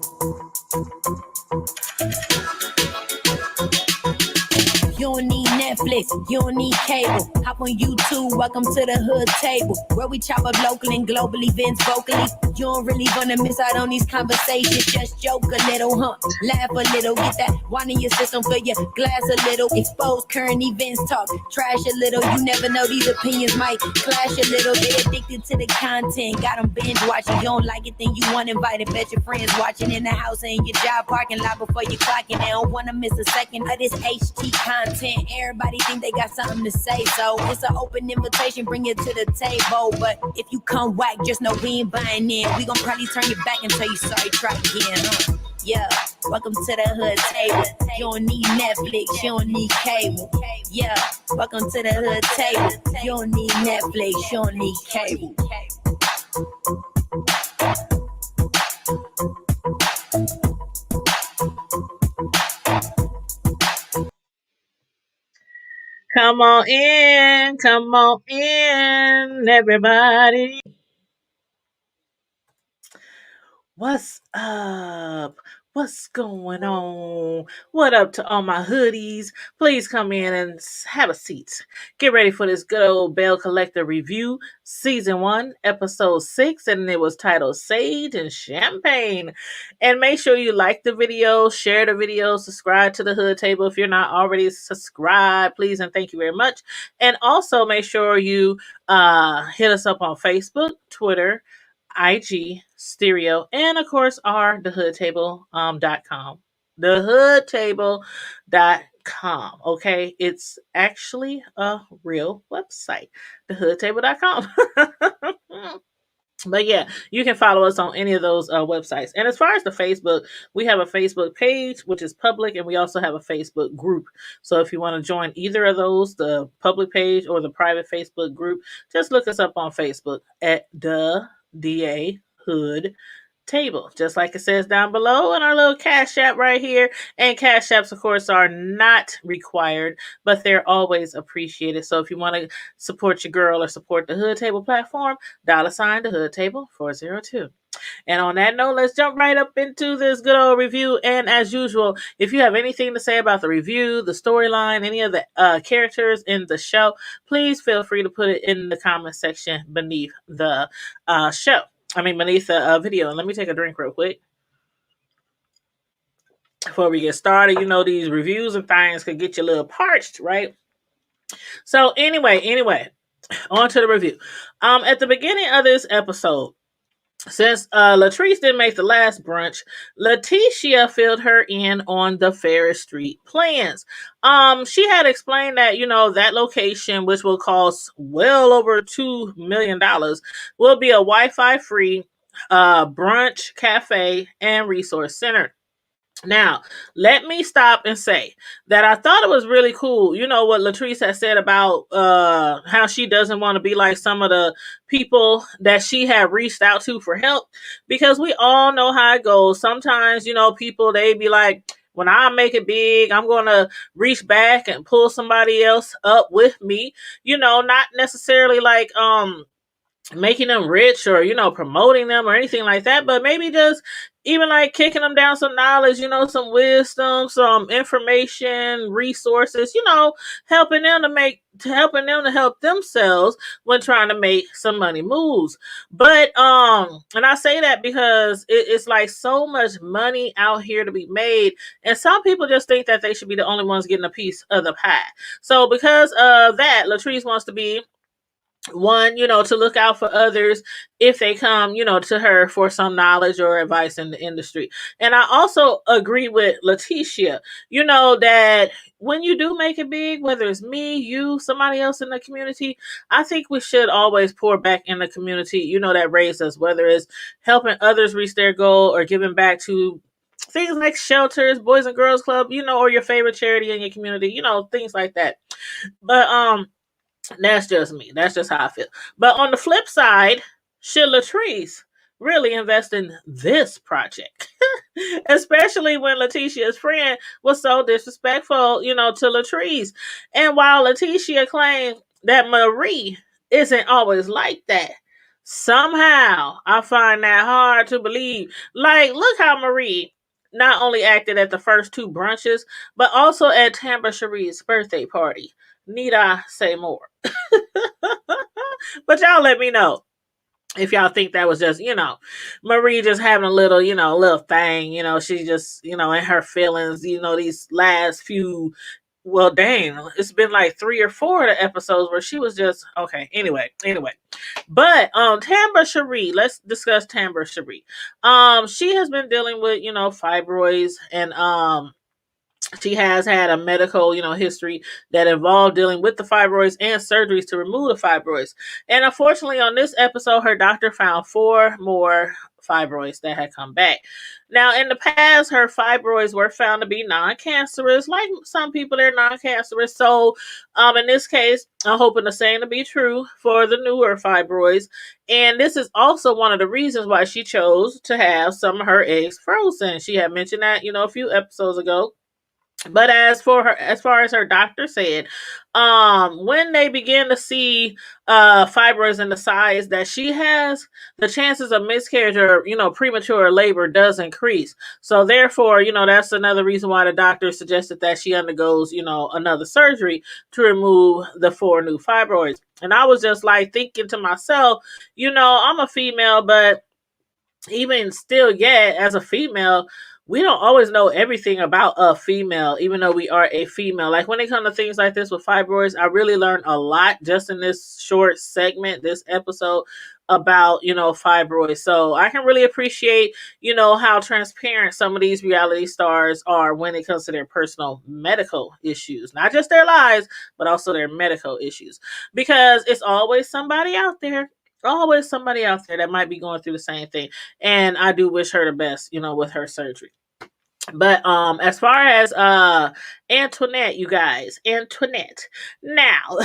You don't need Netflix, you don't need cable. Hop on YouTube, welcome to the hood table, where we chop up local and global events vocally. You don't really wanna miss out on these conversations. Just joke a little, laugh a little, get that wine in your system, fill your glass a little. Expose current events, talk trash a little. You never know, these opinions might clash a little. They addicted to the content, got them binge watching. You don't like it, then you want invited. Bet your friends watching in the house and in your job parking lot before you clocking. They don't wanna miss a second of this HT content. Everybody think they got something to say, so it's an open invitation, bring it to the table. But if you come whack, just know we ain't buying in. We gon' probably turn your back and tell you sorry, try again. Yeah, welcome to the hood table. You don't need Netflix, you don't need cable. Yeah, welcome to the hood table. You don't need Netflix, you don't need cable. Come on in, everybody. What's up? What's going on? What up to all my hoodies? Please come in and have a seat. Get ready for this good old Belle Collector review, season 1, episode 6, and it was titled Sage and Champagne. And make sure you like the video, share the video, subscribe to the Hood Table if you're not already subscribed, please and thank you very much. And also make sure you hit us up on Facebook, Twitter, IG, Stereo, and of course our thehoodtable.com. Thehoodtable.com. Okay, it's actually a real website. Thehoodtable.com. But yeah, you can follow us on any of those websites. And as far as the Facebook, we have a Facebook page, which is public, and we also have a Facebook group. So if you want to join either of those, the public page or the private Facebook group, just look us up on Facebook at the DA Hood Table, just like it says down below, and our little Cash App right here. And Cash Apps, of course, are not required, but they're always appreciated. So if you want to support your girl or support the Hood Table platform, $ the Hood Table 402. And on that note, let's jump right up into this good old review. And as usual, if you have anything to say about the review, the storyline, any of the characters in the show, please feel free to put it in the comment section beneath the beneath the video. And let me take a drink real quick before we get started. You know, these reviews and things could get you a little parched, right? So anyway, on to the review. At the beginning of this episode, since Latrice didn't make the last brunch, Letitia filled her in on the Ferris Street plans. She had explained that, that location, which will cost well over $2 million, will be a Wi-Fi free brunch, cafe, and resource center. Now, let me stop and say that I thought it was really cool. You know what Latrice has said about how she doesn't want to be like some of the people that she had reached out to for help, because we all know how it goes. Sometimes, people, they be like, when I make it big, I'm going to reach back and pull somebody else up with me, not necessarily like, making them rich or, promoting them or anything like that, but maybe just even like kicking them down some knowledge, some wisdom, some information, resources, helping them to help themselves when trying to make some money moves. But and I say that because it's like so much money out here to be made, and some people just think that they should be the only ones getting a piece of the pie. So because of that, Latrice wants to be one, to look out for others if they come, to her for some knowledge or advice in the industry. And I also agree with Letitia, that when you do make it big, whether it's me, you, somebody else in the community, I think we should always pour back in the community, that raised us, whether it's helping others reach their goal or giving back to things like shelters, Boys and Girls Club, or your favorite charity in your community, things like that. But, that's just me. That's just how I feel. But on the flip side, should Latrice really invest in this project? Especially when Letitia's friend was so disrespectful, to Latrice. And while Letitia claimed that Marie isn't always like that, Somehow, I find that hard to believe. Like, look how Marie not only acted at the first two brunches, but also at Tambra Cherie's birthday party. Need I say more? But y'all let me know if y'all think that was just, Marie just having a little, little thing, she just, in her feelings, these last few, well, dang, it's been like 3 or 4 of the episodes where she was just, okay, anyway. But, Tambra Cherie, let's discuss Tambra Cherie. She has been dealing with, fibroids and, she has had a medical, history that involved dealing with the fibroids and surgeries to remove the fibroids. And unfortunately, on this episode, her doctor found 4 more fibroids that had come back. Now, in the past, her fibroids were found to be non-cancerous. Like some people, they're non-cancerous. So, in this case, I'm hoping the same to be true for the newer fibroids. And this is also one of the reasons why she chose to have some of her eggs frozen. She had mentioned that, a few episodes ago. But as far as her doctor said, when they begin to see fibroids in the size that she has, the chances of miscarriage or premature labor does increase. So therefore, that's another reason why the doctor suggested that she undergoes another surgery to remove the 4 new fibroids. And I was just like thinking to myself, I'm a female, but even still yet as a female, we don't always know everything about a female, even though we are a female. Like when it comes to things like this with fibroids, I really learned a lot just in this short segment, this episode about, fibroids. So I can really appreciate, how transparent some of these reality stars are when it comes to their personal medical issues, not just their lives, but also their medical issues, because it's always somebody out there. Always somebody out there that might be going through the same thing. And I do wish her the best, with her surgery. But as far as Antoinette, you guys, Antoinette. Now,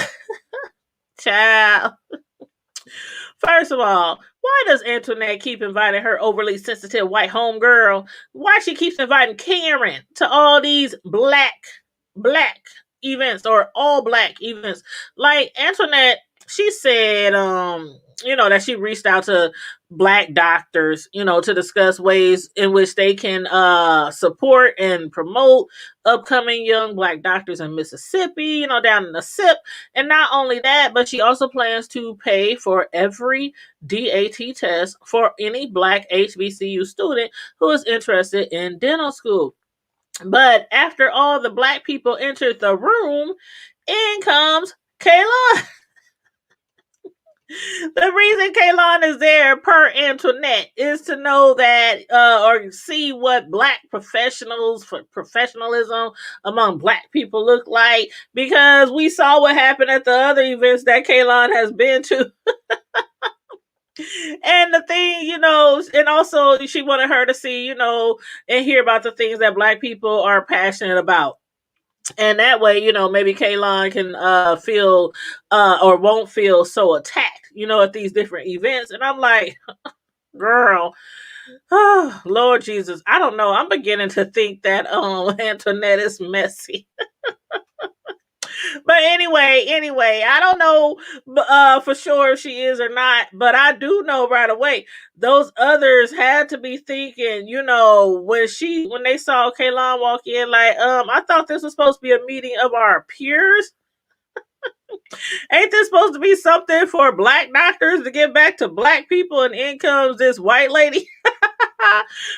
child. First of all, why does Antoinette keep inviting her overly sensitive white homegirl? Why she keeps inviting Karen to all these black events or all black events? Like Antoinette, she said, that she reached out to black doctors, to discuss ways in which they can support and promote upcoming young black doctors in Mississippi, down in the SIP. And not only that, but she also plans to pay for every DAT test for any black HBCU student who is interested in dental school. But after all the black people entered the room, in comes Kayla. The reason Kaylon is there, per Antoinette, is to know that or see what black professionals for professionalism among black people look like, because we saw what happened at the other events that Kaylon has been to. And the thing, and also she wanted her to see, and hear about the things that black people are passionate about. And that way, maybe Kaylon can feel or won't feel so attacked, at these different events. And I'm like, girl, oh, Lord Jesus, I don't know. I'm beginning to think that Antoinette is messy. But anyway, I don't know for sure if she is or not, but I do know right away those others had to be thinking, when they saw Kaylon walk in, like, I thought this was supposed to be a meeting of our peers. Ain't this supposed to be something for black doctors to give back to black people, and in comes this white lady?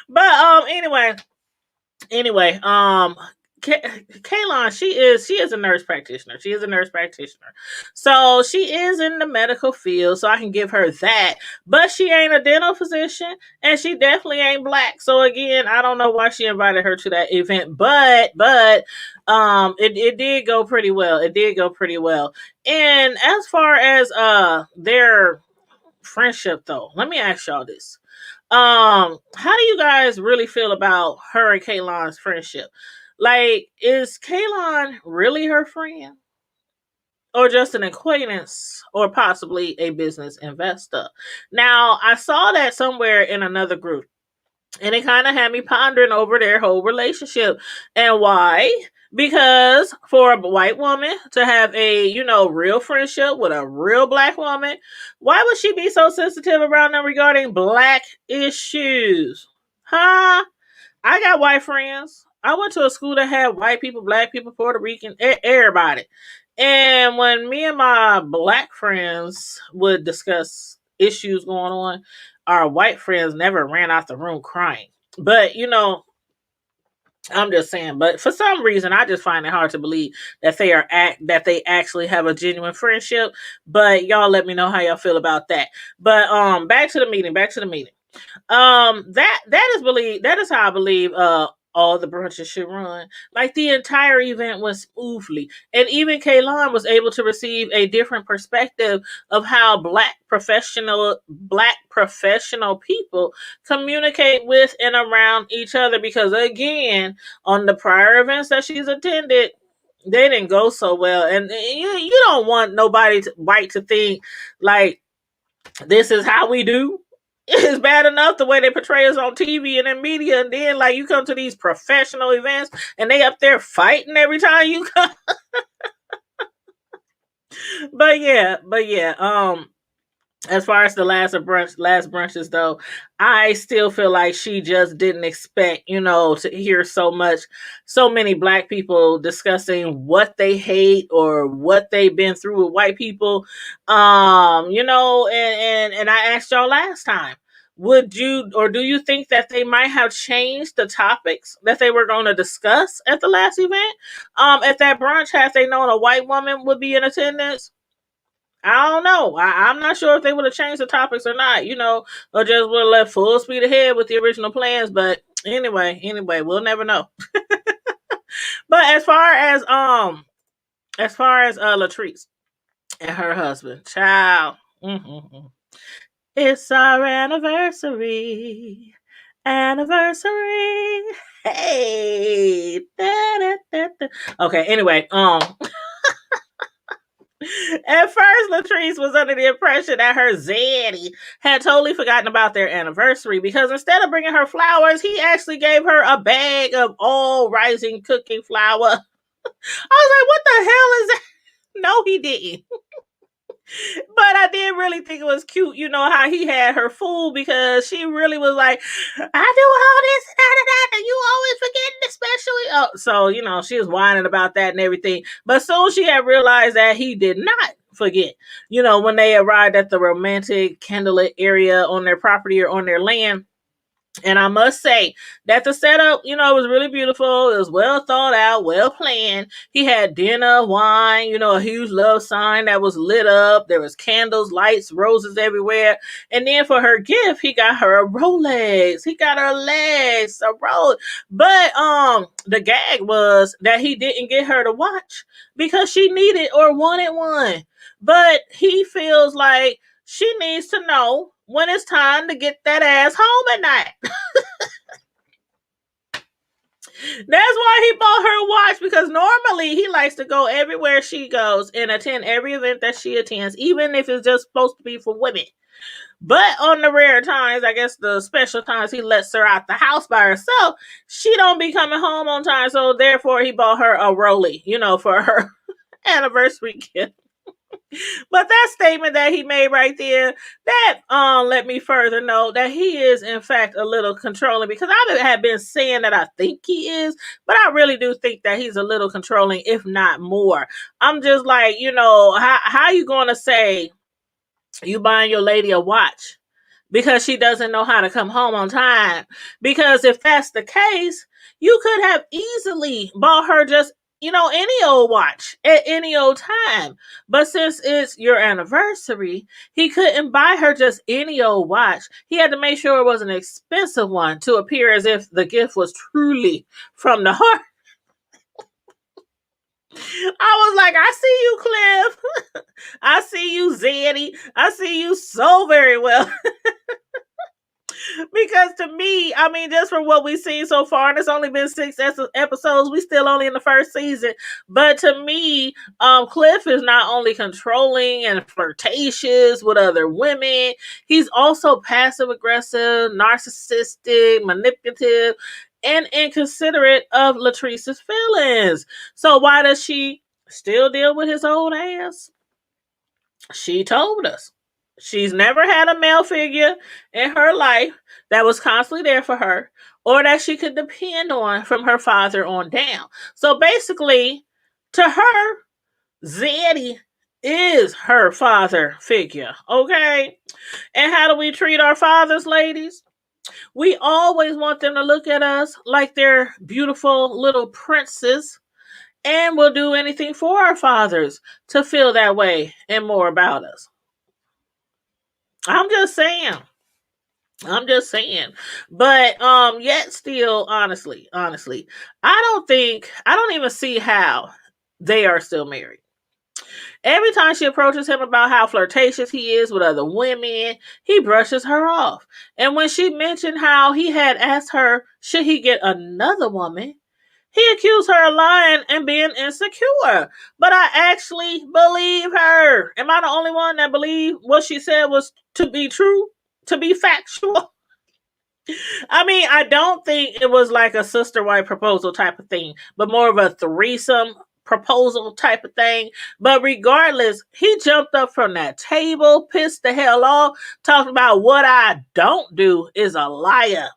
But anyway, Kaylon, she is a nurse practitioner. She is a nurse practitioner. So she is in the medical field, so I can give her that. But she ain't a dental physician, and she definitely ain't black. So again, I don't know why she invited her to that event. But it did go pretty well. It did go pretty well. And as far as their friendship though, let me ask y'all this. How do you guys really feel about her and Kaylon's friendship? Like, is Kaylon really her friend? Or just an acquaintance? Or possibly a business investor? Now, I saw that somewhere in another group. And it kind of had me pondering over their whole relationship. And why? Because for a white woman to have a, real friendship with a real black woman, why would she be so sensitive around them regarding black issues? Huh? I got white friends. I went to a school that had white people, black people, Puerto Rican, everybody. And when me and my black friends would discuss issues going on, our white friends never ran out the room crying. But, I'm just saying, but for some reason, I just find it hard to believe that that they actually have a genuine friendship. But y'all, let me know how y'all feel about that. But back to the meeting. That is how I believe all the brunches should run. Like the entire event went smoothly. And even Kaylon was able to receive a different perspective of how black professional people communicate with and around each other. Because again, on the prior events that she's attended, they didn't go so well. And you don't want nobody white to think like this is how we do. It's bad enough the way they portray us on TV and in media, and then like you come to these professional events and they up there fighting every time you come. but yeah. As far as the last brunches though, I still feel like she just didn't expect, to hear so many black people discussing what they hate or what they've been through with white people. And I asked y'all last time, would you or do you think that they might have changed the topics that they were going to discuss at the last event? At that brunch, had they known a white woman would be in attendance? I don't know. I'm not sure if they would have changed the topics or not, or just would have left full speed ahead with the original plans. But anyway, we'll never know. But as far as Latrice and her husband, child, it's our anniversary, Hey, da, da, da, da. Okay. Anyway, at first, Latrice was under the impression that her Zaddy had totally forgotten about their anniversary because instead of bringing her flowers, he actually gave her a bag of all rising cooking flour. I was like, what the hell is that? No, he didn't. But I did really think it was cute, how he had her fooled because she really was like, I do all this and you always forgetting especially. Oh, so, she was whining about that and everything. But soon she had realized that he did not forget. When they arrived at the romantic candlelit area on their property or on their land. And I must say that the setup, was really beautiful. It was well thought out, well planned. He had dinner, wine, a huge love sign that was lit up. There was candles, lights, roses everywhere. And then for her gift, he got her a Rolex. He got her legs, a Rolex. But the gag was that he didn't get her to watch because she needed or wanted one. But he feels like she needs to know when it's time to get that ass home at night. That's why he bought her a watch, because normally he likes to go everywhere she goes and attend every event that she attends, even if it's just supposed to be for women. But on the rare times, I guess the special times he lets her out the house by herself, she don't be coming home on time. So therefore he bought her a Rolly, for her anniversary gift. But that statement that he made right there, that let me further know that he is in fact a little controlling, because I have been saying that I think he is, but I really do think that he's a little controlling, if not more. I'm just like, how you going to say you buying your lady a watch because she doesn't know how to come home on time? Because if that's the case, you could have easily bought her just, any old watch at any old time. But since it's your anniversary, he couldn't buy her just any old watch. He had to make sure it was an expensive one to appear as if the gift was truly from the heart. I was like, I see you, Cliff. I see you, Zaddy. I see you so very well. Because to me, I mean, just from what we've seen so far, and it's only been 6 episodes, we still only in the first season. But to me, Cliff is not only controlling and flirtatious with other women, he's also passive aggressive, narcissistic, manipulative. and inconsiderate of Latrice's feelings. So why does she still deal with his old ass? She told us she's never had a male figure in her life that was constantly there for her or that she could depend on from her father on down. So basically, to her, Zeddy is her father figure. Okay? And how do we treat our fathers, ladies? We always want them to look at us like they're beautiful little princes, and we'll do anything for our fathers to feel that way and more about us. I'm just saying. I'm just saying. But yet still, honestly, I don't even see how they are still married. Every time she approaches him about how flirtatious he is with other women, he brushes her off. And when she mentioned how he had asked her, should he get another woman, he accused her of lying and being insecure. But I actually believe her. Am I the only one that believed what she said was to be true? To be factual? I mean, I don't think it was like a sister wife proposal type of thing, but more of a threesome proposal type of thing. But regardless, he jumped up from that table, pissed the hell off, talking about what I don't do is a liar.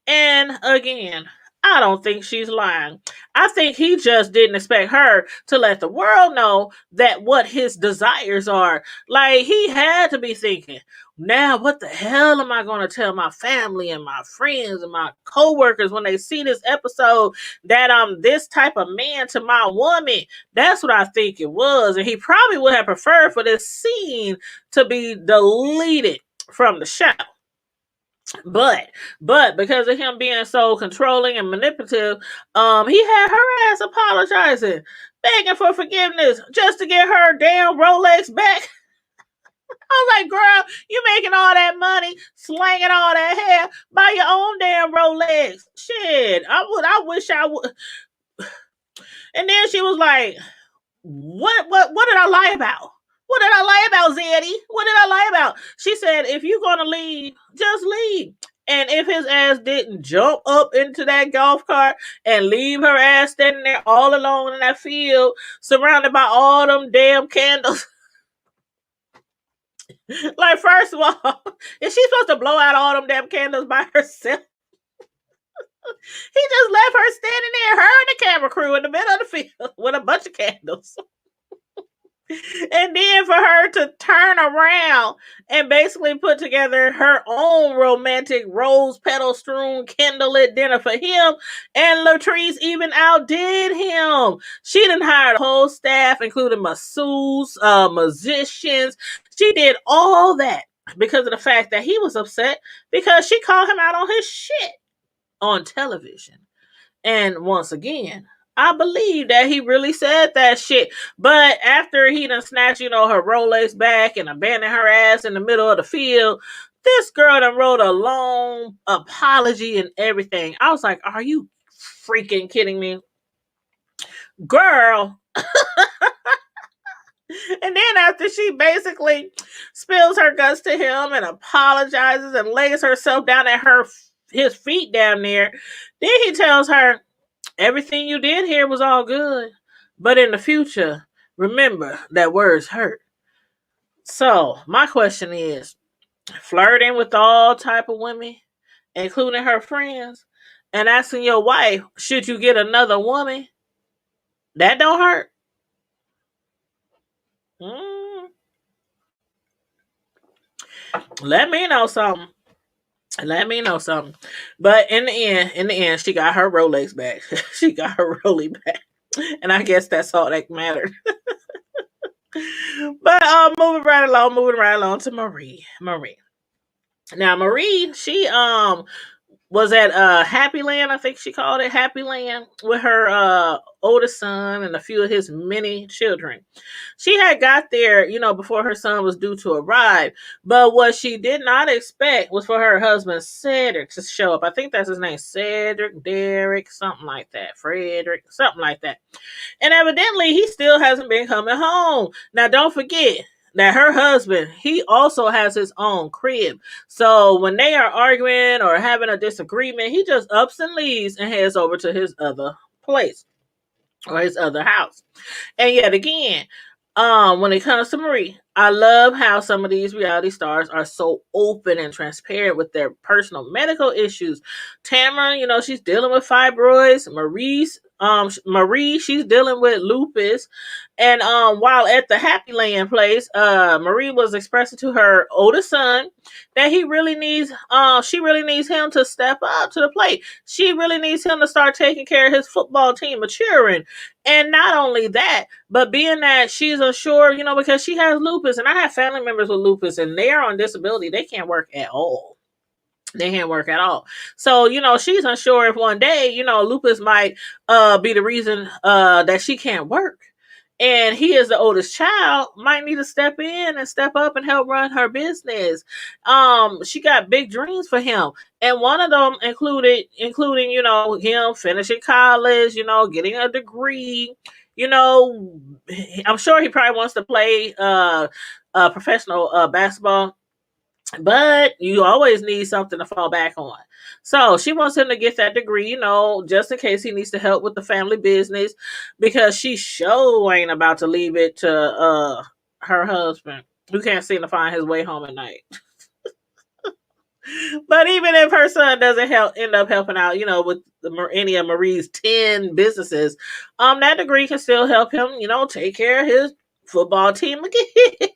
And again, I don't think she's lying. I think he just didn't expect her to let the world know that what his desires are. Like, he had to be thinking, now what the hell am I going to tell my family and my friends and my coworkers when they see this episode that I'm this type of man to my woman? That's what I think it was. And he probably would have preferred for this scene to be deleted from the show. But because of him being so controlling and manipulative, he had her ass apologizing, begging for forgiveness just to get her damn Rolex back. I was like, girl, you making all that money, slanging all that hair, buy your own damn Rolex. Shit, I wish I would. And then she was like, what did I lie about? What did I lie about, Zeddy? What did I lie about? She said, if you're gonna leave, just leave. And if his ass didn't jump up into that golf cart and leave her ass standing there all alone in that field, surrounded by all them damn candles. Like, first of all, is she supposed to blow out all them damn candles by herself? He just left her standing there, her and the camera crew in the middle of the field with a bunch of candles. And then for her to turn around and basically put together her own romantic rose petal strewn candlelit dinner for him, and Latrice even outdid him. She done hired a whole staff, including masseuses, musicians. She did all that because of the fact that he was upset because she called him out on his shit on television. And once again, I believe that he really said that shit. But after he done snatched, her Rolex back and abandoned her ass in the middle of the field, this girl done wrote a long apology and everything. I was like, are you freaking kidding me? Girl. And then after she basically spills her guts to him and apologizes and lays herself down at his feet down there, then he tells her, everything you did here was all good, but in the future, remember that words hurt. So my question is, flirting with all type of women, including her friends, and asking your wife, should you get another woman? That don't hurt. Mm, let me know something. Let me know something. But in the end, she got her Rolex back. She got her Rolex back. And I guess that's all that mattered. But moving right along to Marie. Now Marie, she was at Happy Land, I think she called it Happy Land, with her oldest son and a few of his many children. She had got there, before her son was due to arrive. But what she did not expect was for her husband Cedric to show up. I think that's his name, Cedric, Derek, something like that, Frederick, something like that. And evidently, he still hasn't been coming home. Now, don't forget, that her husband, he also has his own crib. So when they are arguing or having a disagreement, he just ups and leaves and heads over to his other place or his other house. And yet again, when it comes to Marie, I love how some of these reality stars are so open and transparent with their personal medical issues. Tamara, she's dealing with fibroids. Marie, she's dealing with lupus. And while at the Happy Land place, Marie was expressing to her oldest son that she really needs him to step up to the plate. She really needs him to start taking care of his football team maturing. And not only that, but being that she's unsure, because she has lupus, and I have family members with lupus, and they are on disability, they can't work at all. They can't work at all. So, she's unsure if one day, lupus might be the reason that she can't work. And he is the oldest child, might need to step in and step up and help run her business. She got big dreams for him. And one of them including, him finishing college, getting a degree. I'm sure he probably wants to play professional basketball, but you always need something to fall back on. So she wants him to get that degree, just in case he needs to help with the family business, because she sure ain't about to leave it to her husband, who can't seem to find his way home at night. But even if her son doesn't end up helping out, with any of Marie's 10 businesses, that degree can still help him, take care of his football team again.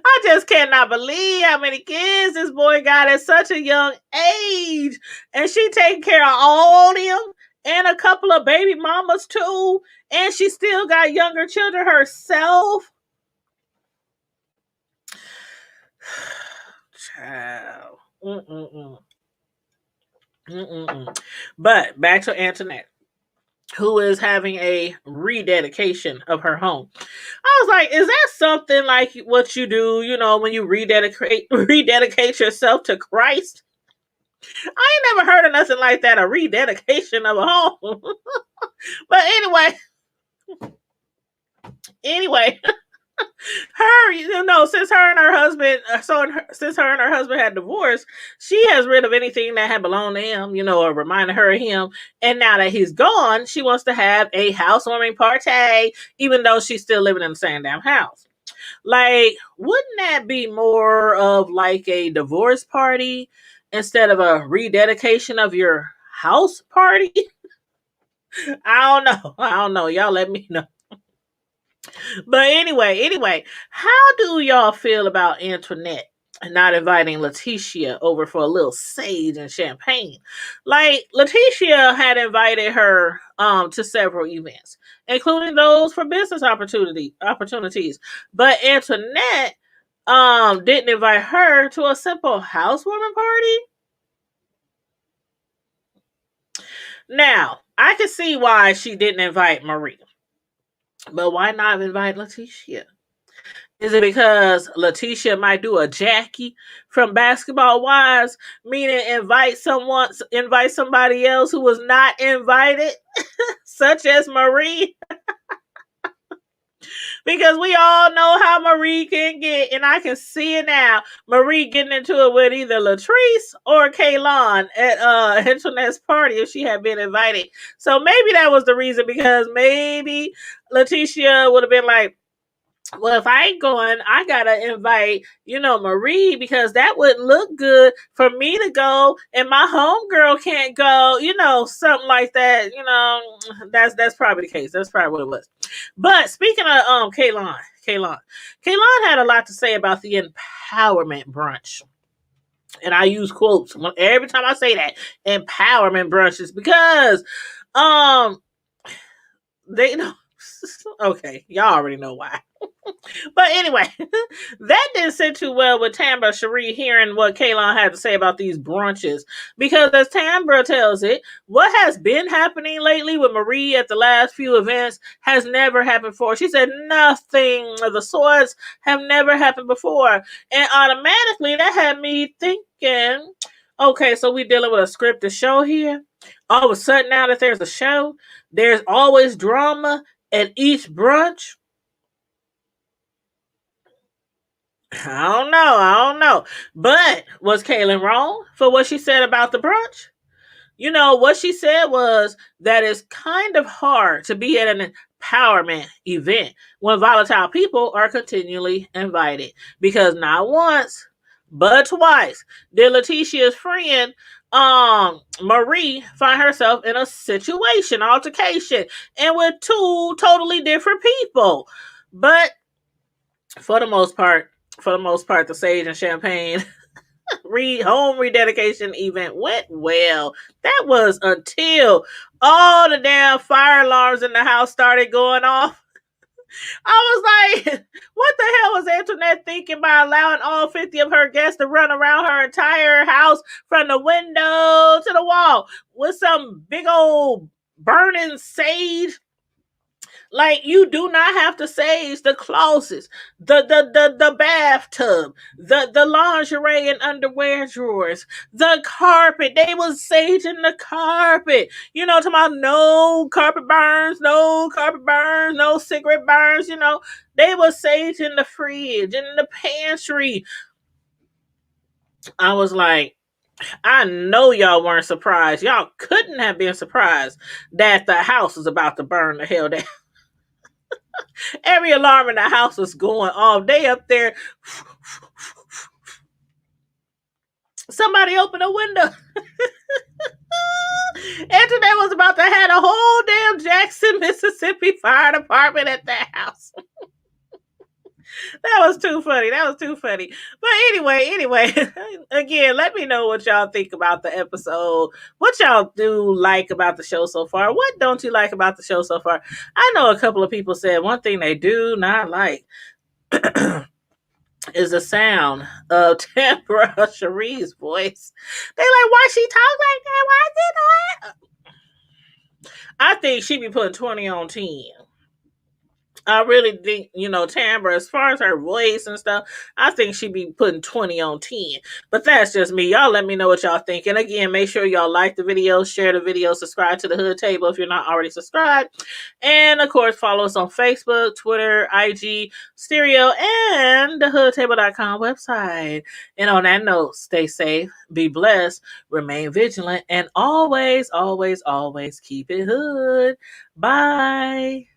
I just cannot believe how many kids this boy got at such a young age. And she taking care of all of them and a couple of baby mamas too. And she still got younger children herself. Child. But back to Antoinette, who is having a rededication of her home. I was like, is that something like what you do, when you rededicate yourself to Christ? I ain't never heard of nothing like that, a rededication of a home. But anyway, since her and her husband, since her and her husband had divorced, she has rid of anything that had belonged to him, or reminded her of him. And now that he's gone, she wants to have a housewarming party, even though she's still living in the same damn house. Like, wouldn't that be more of like a divorce party instead of a rededication of your house party? I don't know. Y'all let me know. But anyway, how do y'all feel about Antoinette not inviting Letitia over for a little sage and champagne? Like, Letitia had invited her to several events, including those for business opportunities. But Antoinette didn't invite her to a simple housewarming party. Now, I can see why she didn't invite Marie. But why not invite Letitia? Is it because Letitia might do a Jackie from Basketball Wives, meaning invite somebody else who was not invited, such as Marie? Because we all know how Marie can get, and I can see it now. Marie getting into it with either Latrice or Kaylon at Antoinette's party if she had been invited. So maybe that was the reason, because maybe Letitia would have been like, well, if I ain't going, I gotta invite, Marie, because that wouldn't look good for me to go and my homegirl can't go, something like that. That's probably the case. That's probably what it was. But speaking of Kaylon had a lot to say about the empowerment brunch. And I use quotes every time I say that, empowerment brunches, because they know. Okay, y'all already know why. But anyway, that didn't sit too well with Tambra Cherie hearing what Kaylon had to say about these brunches. Because as Tambra tells it, what has been happening lately with Marie at the last few events has never happened before. She said nothing of the sorts have never happened before. And automatically that had me thinking, okay, so we're dealing with a scripted show here. All of a sudden, now that there's a show, there's always drama at each brunch. I don't know. But was Kaylin wrong for what she said about the brunch? You know, what she said was that it's kind of hard to be at an empowerment event when volatile people are continually invited. Because not once, but twice did Letitia's friend, Marie, find herself in a situation, altercation, and with two totally different people. But for the most part, the Sage and Champagne home rededication event went well. That was until all the damn fire alarms in the house started going off. I was like, what the hell was Antoinette thinking by allowing all 50 of her guests to run around her entire house from the window to the wall with some big old burning sage? Like, you do not have to sage the closets, the bathtub, the lingerie and underwear drawers, the carpet. They was saging the carpet. You know, talking about no carpet burns, no cigarette burns. You know, they was saging the fridge and the pantry. I was like, I know y'all weren't surprised. Y'all couldn't have been surprised that the house was about to burn the hell down. Every alarm in the house was going off. They up there. Somebody open a window. Antoinette was about to have a whole damn Jackson, Mississippi fire department at that house. That was too funny. But anyway, again, let me know what y'all think about the episode. What y'all do like about the show so far? What don't you like about the show so far? I know a couple of people said one thing they do not like is the sound of Tambra Cherie's voice. They like, why she talk like that? Why is it that? I think she be putting 20 on 10. I really think, Tambra, as far as her voice and stuff, I think she'd be putting 20 on 10. But that's just me. Y'all let me know what y'all think. And again, make sure y'all like the video, share the video, subscribe to the Hood Table if you're not already subscribed. And of course, follow us on Facebook, Twitter, IG, Stereo, and the hoodtable.com website. And on that note, stay safe, be blessed, remain vigilant, and always, always, always keep it hood. Bye.